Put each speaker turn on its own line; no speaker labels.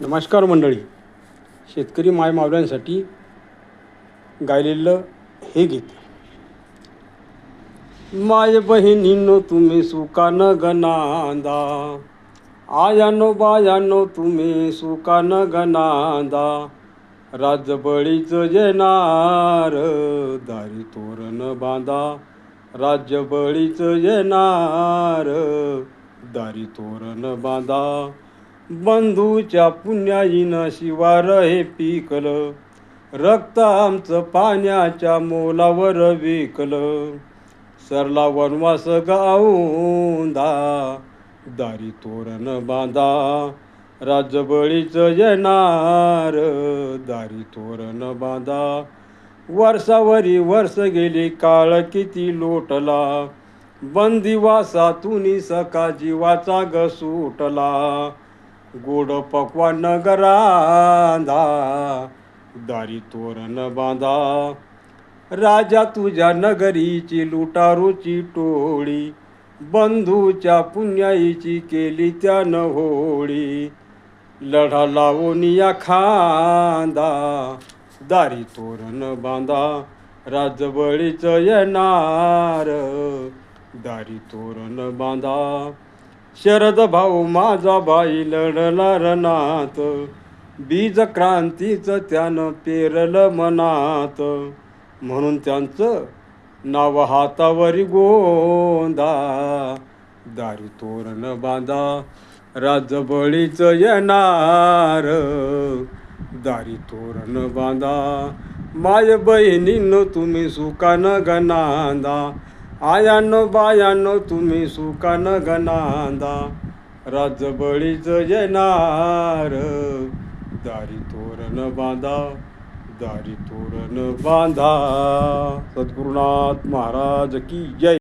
नमस्कार मंडळी. शेतकरी माय मावल्यांसाठी गायलेलं हे गीत. माय बहिणींनो तुम्ही सुखानं गनांदा, आयानो बायानो तुम्ही सुखानं गनांदा. राज्यबळीचं येणार दारी तोरण बांधा, राज्यबळीचं येणार दारी तोरण बांधा. बंधूच्या पुण्याईनं शिवार हे पिकलं, रक्त आमचं पाण्याच्या मोलावर विकलं. सरला वनवास गाऊंदा, दारी तोरण बांधा, राज्यबळीचं येणार दारी तोरण बांधा. वर्षावरी वर्ष गेली काळ किती लोटला, बंदिवासातून सका जीवाचा ग सुटला. गोड पक्वान गरांधा, दारी तोरण बांधा. राजा तुझ्या नगरीची लुटारूची टोळी, बंधूच्या पुण्याईची केली त्यानं होळी. लढा लावून या खांदा, दारी तोरण बांधा, राज्यबळीचं येणार दारी तोरण बांधा. शरद भाऊ माझा बाई लढला रणात, बीज क्रांतीचं त्यानं पेरलं मनात. म्हणून त्यांचं नाव हातावरी गोंदा, दारी तोरण बांधा, राज्यबळीचं येणार दारी तोरण बांधा. माय बहिणींनो तुम्ही सुखानं गनांदा, आयानो बायानो तुम्ही सुखानं गनांदा. राज्यबळीचं येणार दारी तोरण बांधा, दारी तोरण बांधा. सद्गुरुनाथ महाराज की जय.